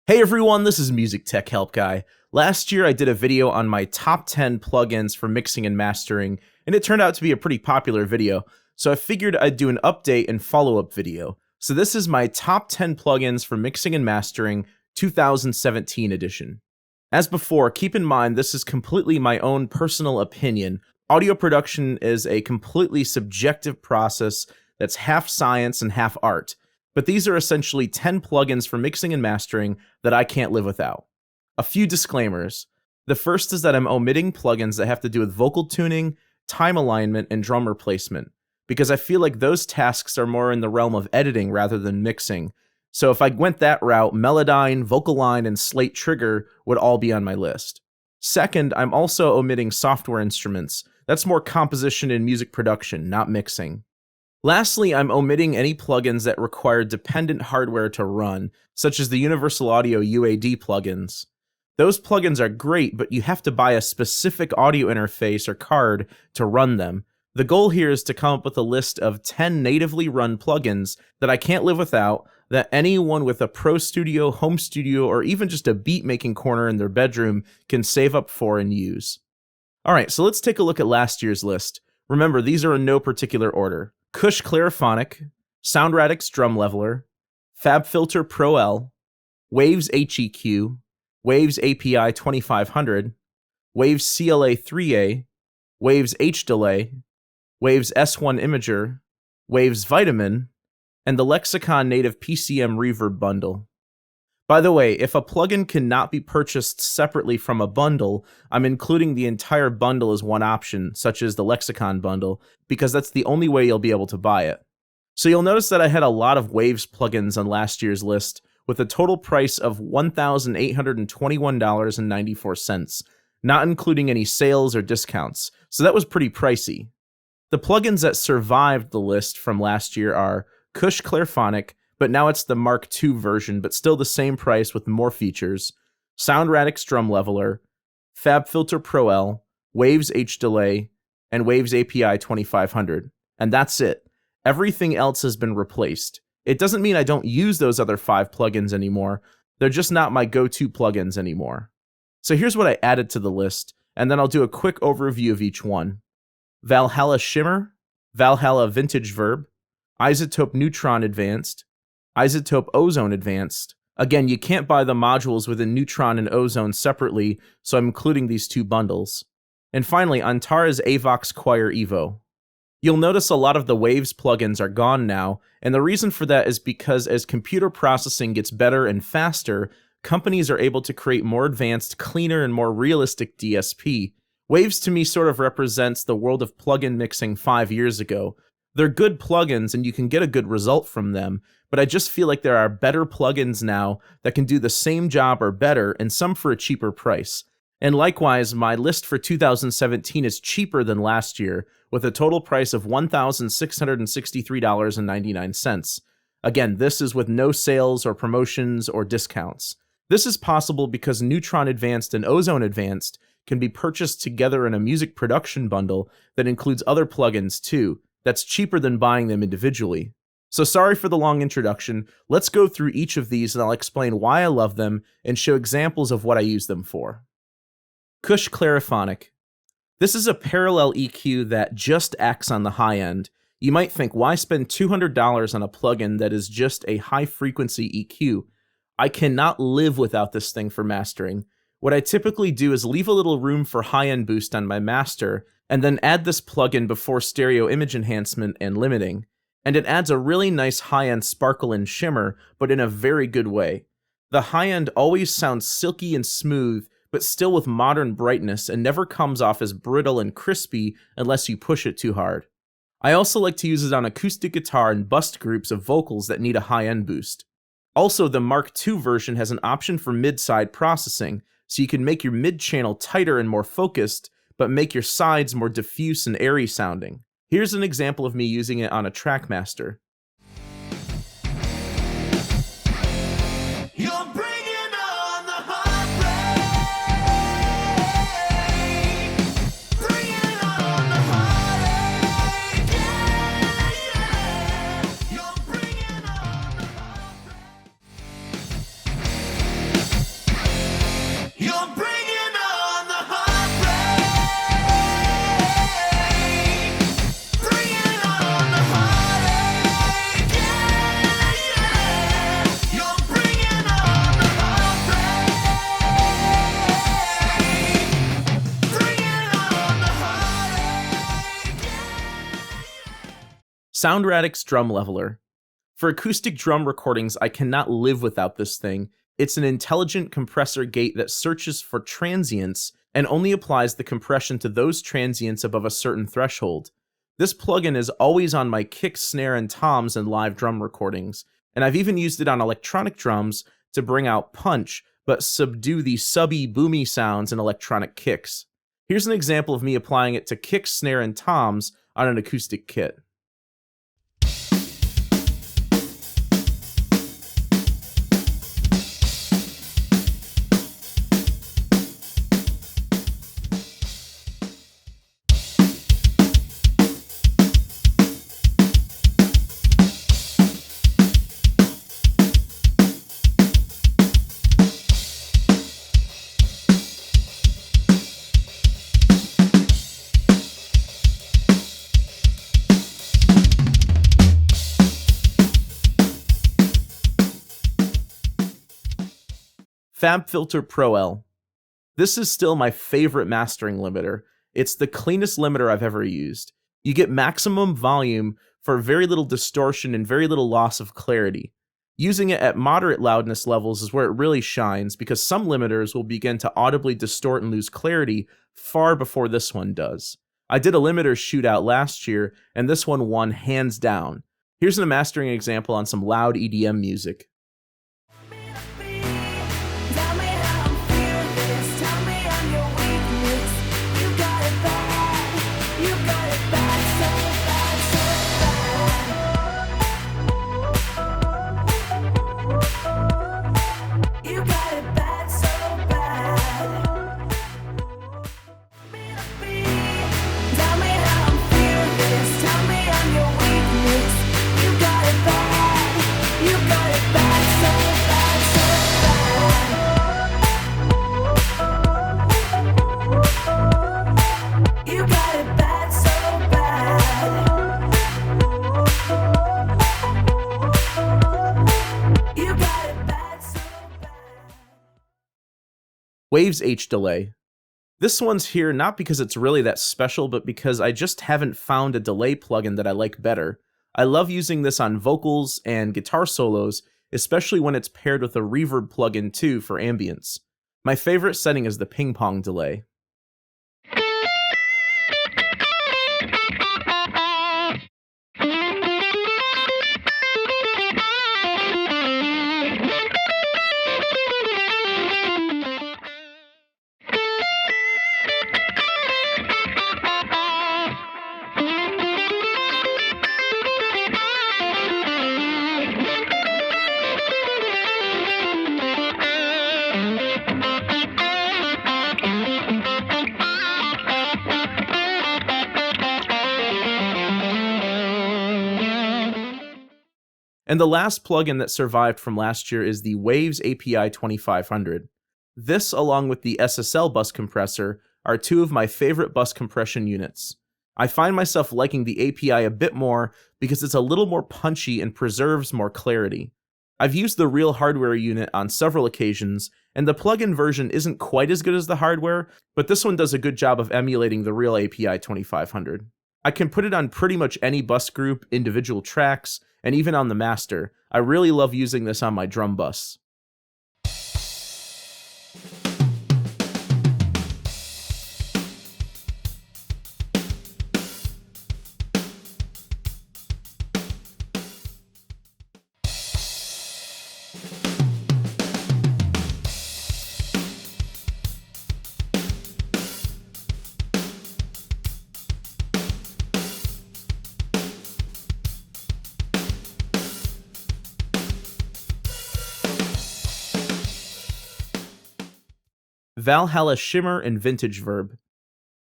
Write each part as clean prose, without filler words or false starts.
Hey everyone, this is MusicTechHelpGuy. Last year I did a video on my top 10 plugins for mixing and mastering, and it turned out to be a pretty popular video, so I figured I'd do an update and follow-up video. So this is my top 10 plugins for mixing and mastering 2017 edition. As before, keep in mind this is completely my own personal opinion. Audio production is a completely subjective process that's half science and half art. But these are essentially 10 plugins for mixing and mastering that I can't live without. A few disclaimers. The first is that I'm omitting plugins that have to do with vocal tuning, time alignment, and drum replacement, because I feel like those tasks are more in the realm of editing rather than mixing. So if I went that route, Melodyne, Vocal Line, and Slate Trigger would all be on my list. Second, I'm also omitting software instruments. That's more composition and music production, not mixing. Lastly, I'm omitting any plugins that require dependent hardware to run, such as the Universal Audio UAD plugins. Those plugins are great, but you have to buy a specific audio interface or card to run them. The goal here is to come up with a list of 10 natively run plugins that I can't live without, that anyone with a pro studio, home studio, or even just a beat-making corner in their bedroom can save up for and use. Alright, so let's take a look at last year's list. Remember, these are in no particular order. Kush Clariphonic, Radix Drum Leveler, FabFilter ProL, Waves HEQ, Waves API 2500, Waves CLA 3A, Waves H-Delay, Waves S1 Imager, Waves Vitamin, and the Lexicon native PCM Reverb bundle. By the way, if a plugin cannot be purchased separately from a bundle, I'm including the entire bundle as one option, such as the Lexicon bundle, because that's the only way you'll be able to buy it. So you'll notice that I had a lot of Waves plugins on last year's list, with a total price of $1,821.94, not including any sales or discounts, so that was pretty pricey. The plugins that survived the list from last year are Kush Clariphonic, but now it's the Mark II version, but still the same price with more features, Radix Drum Leveler, FabFilter ProL, Waves H-Delay, and Waves API 2500. And that's it. Everything else has been replaced. It doesn't mean I don't use those other 5 plugins anymore, they're just not my go-to plugins anymore. So here's what I added to the list, and then I'll do a quick overview of each one. Valhalla Shimmer, Valhalla Vintage Verb, Izotope Neutron Advanced, Izotope Ozone Advanced. Again, you can't buy the modules within Neutron and Ozone separately, so I'm including these 2 bundles. And finally, Antara's AVOX CHOIR Evo. You'll notice a lot of the Waves plugins are gone now, and the reason for that is because as computer processing gets better and faster, companies are able to create more advanced, cleaner, and more realistic DSP. Waves to me sort of represents the world of plugin mixing 5 years ago. They're good plugins and you can get a good result from them, but I just feel like there are better plugins now that can do the same job or better, and some for a cheaper price. And likewise, my list for 2017 is cheaper than last year, with a total price of $1,663.99. Again, this is with no sales or promotions or discounts. This is possible because Neutron Advanced and Ozone Advanced can be purchased together in a music production bundle that includes other plugins too. That's cheaper than buying them individually. So sorry for the long introduction, let's go through each of these and I'll explain why I love them and show examples of what I use them for. Kush Clariphonic. This is a parallel EQ that just acts on the high end. You might think, why spend $200 on a plugin that is just a high-frequency EQ? I cannot live without this thing for mastering. What I typically do is leave a little room for high-end boost on my master, and then add this plugin before stereo image enhancement and limiting. And it adds a really nice high-end sparkle and shimmer, but in a very good way. The high-end always sounds silky and smooth, but still with modern brightness, and never comes off as brittle and crispy unless you push it too hard. I also like to use it on acoustic guitar and bust groups of vocals that need a high-end boost. Also, the Mark II version has an option for mid-side processing, so you can make your mid-channel tighter and more focused, but make your sides more diffuse and airy sounding. Here's an example of me using it on a Trackmaster. Sound Radix Drum Leveler. For acoustic drum recordings, I cannot live without this thing. It's an intelligent compressor gate that searches for transients and only applies the compression to those transients above a certain threshold. This plugin is always on my kick, snare, and toms in live drum recordings, and I've even used it on electronic drums to bring out punch, but subdue the subby, boomy sounds in electronic kicks. Here's an example of me applying it to kick, snare, and toms on an acoustic kit. FabFilter ProL. This is still my favorite mastering limiter. It's the cleanest limiter I've ever used. You get maximum volume for very little distortion and very little loss of clarity. Using it at moderate loudness levels is where it really shines, because some limiters will begin to audibly distort and lose clarity far before this one does. I did a limiter shootout last year, and this one won hands down. Here's a mastering example on some loud EDM music. Waves H delay. This one's here not because it's really that special, but because I just haven't found a delay plugin that I like better. I love using this on vocals and guitar solos, especially when it's paired with a reverb plugin too for ambience. My favorite setting is the ping pong delay. And the last plugin that survived from last year is the Waves API 2500. This, along with the SSL bus compressor, are two of my favorite bus compression units. I find myself liking the API a bit more because it's a little more punchy and preserves more clarity. I've used the real hardware unit on several occasions, and the plugin version isn't quite as good as the hardware, but this one does a good job of emulating the real API 2500. I can put it on pretty much any bus group, individual tracks, and even on the master. I really love using this on my drum bus. Valhalla Shimmer and Vintage Verb.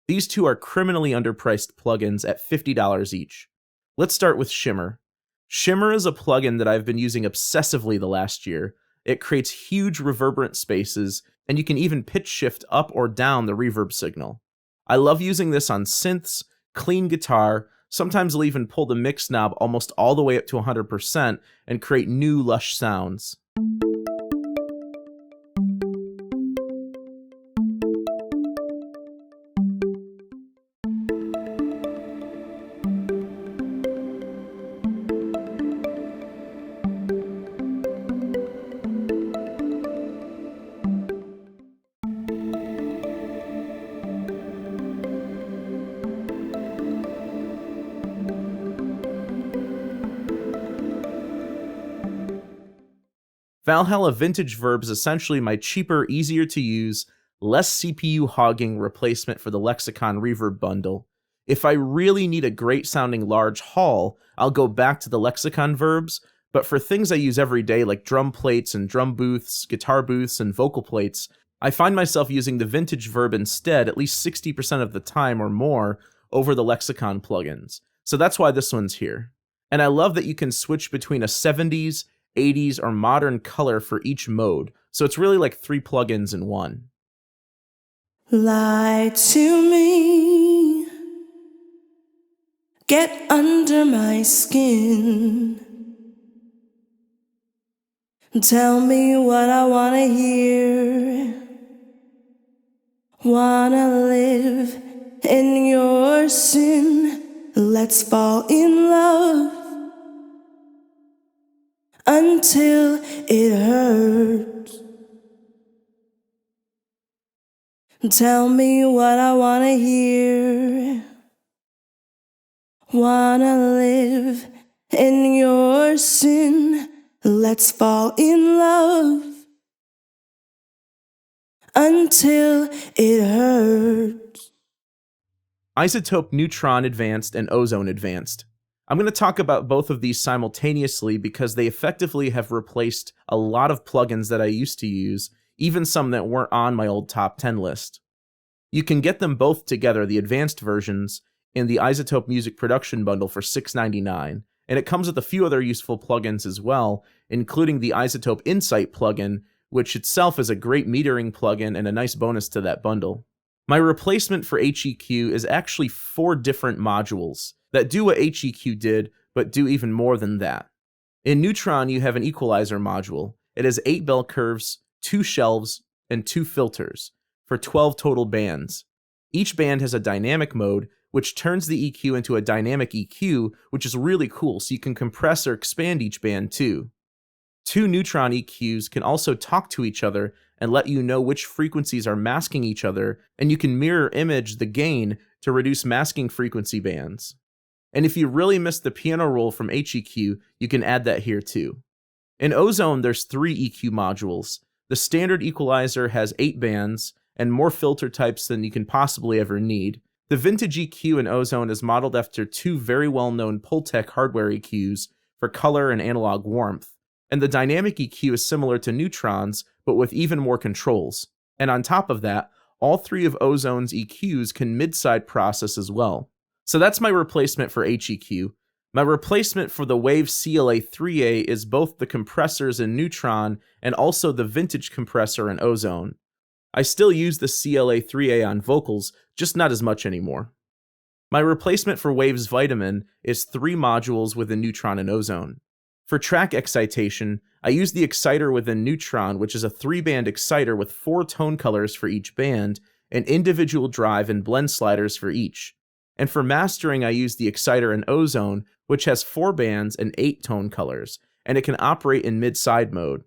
These two are criminally underpriced plugins at $50 each. Let's start with Shimmer. Shimmer is a plugin that I've been using obsessively the last year. It creates huge reverberant spaces, and you can even pitch shift up or down the reverb signal. I love using this on synths, clean guitar. Sometimes I'll even pull the mix knob almost all the way up to 100% and create new lush sounds. Valhalla Vintage Verb is essentially my cheaper, easier to use, less CPU hogging replacement for the Lexicon Reverb bundle. If I really need a great sounding large haul, I'll go back to the Lexicon Verbs, but for things I use every day like drum plates and drum booths, guitar booths, and vocal plates, I find myself using the Vintage Verb instead at least 60% of the time or more over the Lexicon plugins. So that's why this one's here. And I love that you can switch between a 70s, 80s, or modern color for each mode, so it's really like 3 plugins in one. Lie to me, get under my skin, tell me what I wanna hear, wanna live in your sin, let's fall in love until it hurts. Tell me what I wanna hear, wanna live in your sin, let's fall in love until it hurts. Izotope Neutron Advanced and Ozone Advanced. I'm going to talk about both of these simultaneously because they effectively have replaced a lot of plugins that I used to use, even some that weren't on my old top 10 list. You can get them both together, the advanced versions, in the Izotope Music Production Bundle for $6.99, and it comes with a few other useful plugins as well, including the Izotope Insight plugin, which itself is a great metering plugin and a nice bonus to that bundle. My replacement for HEQ is actually 4 different modules that do what HEQ did, but do even more than that. In Neutron, you have an equalizer module. It has 8 bell curves, 2 shelves, and 2 filters, for 12 total bands. Each band has a dynamic mode, which turns the EQ into a dynamic EQ, which is really cool, so you can compress or expand each band too. 2 Neutron EQs can also talk to each other and let you know which frequencies are masking each other, and you can mirror image the gain to reduce masking frequency bands. And if you really missed the piano roll from HEQ, you can add that here too. In Ozone, there's 3 EQ modules. The standard equalizer has 8 bands, and more filter types than you can possibly ever need. The vintage EQ in Ozone is modeled after 2 very well-known Pultec hardware EQs for color and analog warmth. And the dynamic EQ is similar to Neutron's, but with even more controls. And on top of that, all 3 of Ozone's EQs can mid-side process as well. So that's my replacement for HEQ. My replacement for the Wave CLA3A is both the compressors in Neutron and also the vintage compressor in Ozone. I still use the CLA3A on vocals, just not as much anymore. My replacement for Wave's Vitamin is 3 modules within Neutron and Ozone. For track excitation, I use the exciter within Neutron, which is a 3-band exciter with 4 tone colors for each band, and individual drive and blend sliders for each. And for mastering, I use the exciter in Ozone, which has 4 bands and 8 tone colors, and it can operate in mid-side mode.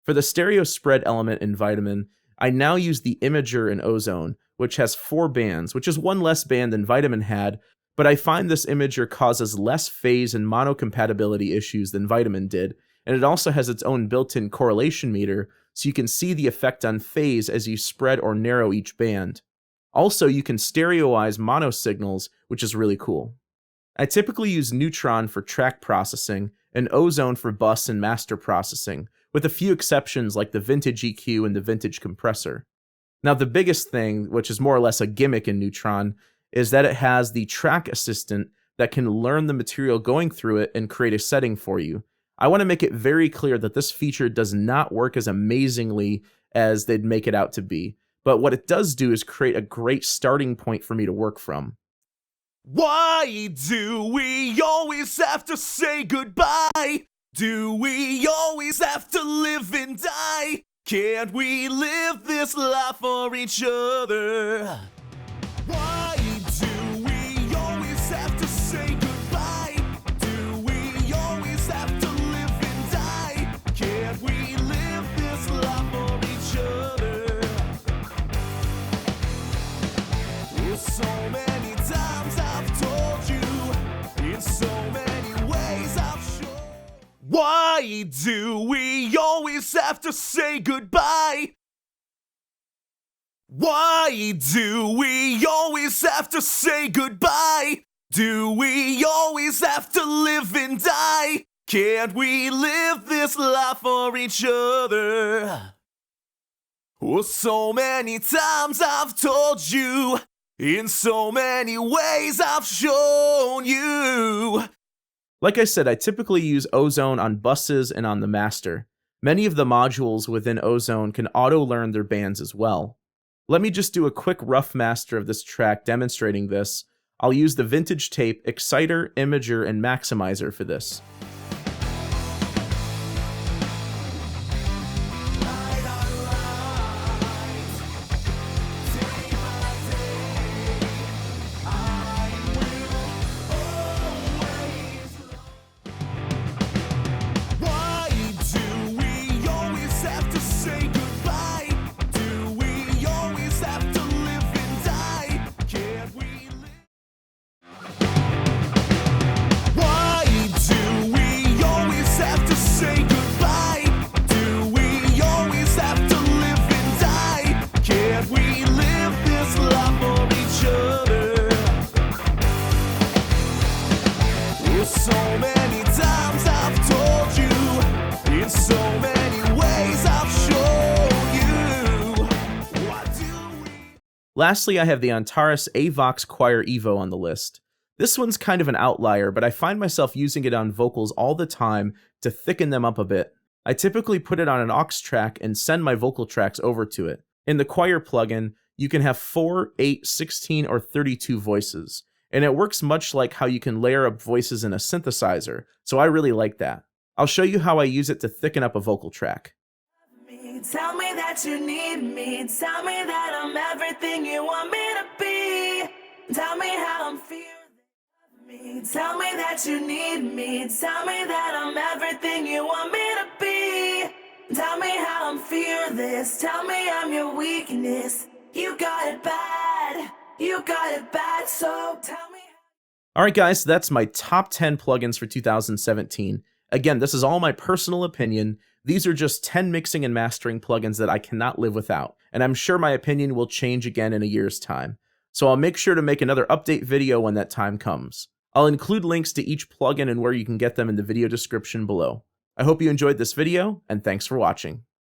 For the stereo spread element in Vitamin, I now use the Imager in Ozone, which has 4 bands, which is 1 less band than Vitamin had, but I find this Imager causes less phase and monocompatibility issues than Vitamin did, and it also has its own built-in correlation meter, so you can see the effect on phase as you spread or narrow each band. Also, you can stereoize mono signals, which is really cool. I typically use Neutron for track processing, and Ozone for bus and master processing, with a few exceptions like the vintage EQ and the vintage compressor. Now, the biggest thing, which is more or less a gimmick in Neutron, is that it has the track assistant that can learn the material going through it and create a setting for you. I want to make it very clear that this feature does not work as amazingly as they'd make it out to be, but what it does do is create a great starting point for me to work from. Why do we always have to say goodbye? Do we always have to live and die? Can't we live this life for each other? Why do we always have to say goodbye? Do we always have to live and die? Can't we live this life for each other? So many times I've told you, in so many ways I've shown. Why do we always always have to say goodbye? Why do we always have to say goodbye? Do we always have to live and die? Can't we live this life for each other? Oh, so many times I've told you, in so many ways I've shown you. Like I said, I typically use Ozone on buses and on the master. Many of the modules within Ozone can auto-learn their bands as well. Let me just do a quick rough master of this track demonstrating this. I'll use the vintage tape Exciter, Imager, and Maximizer for this. Lastly, I have the Antares AVOX CHOIR Evo on the list. This one's kind of an outlier, but I find myself using it on vocals all the time to thicken them up a bit. I typically put it on an aux track and send my vocal tracks over to it. In the choir plugin, you can have 4, 8, 16, or 32 voices, and it works much like how you can layer up voices in a synthesizer, so I really like that. I'll show you how I use it to thicken up a vocal track. Tell me that you need me. Tell me that I'm everything you want me to be. Tell me how I'm feeling. Tell me that you need me. Tell me that I'm everything you want me to be. Tell me how I'm fearless. Tell me I'm your weakness. You got it bad. You got it bad, so tell me. Alright guys, that's my top 10 plugins for 2017. Again, this is all my personal opinion. These are just 10 mixing and mastering plugins that I cannot live without, and I'm sure my opinion will change again in a year's time. So I'll make sure to make another update video when that time comes. I'll include links to each plugin and where you can get them in the video description below. I hope you enjoyed this video, and thanks for watching.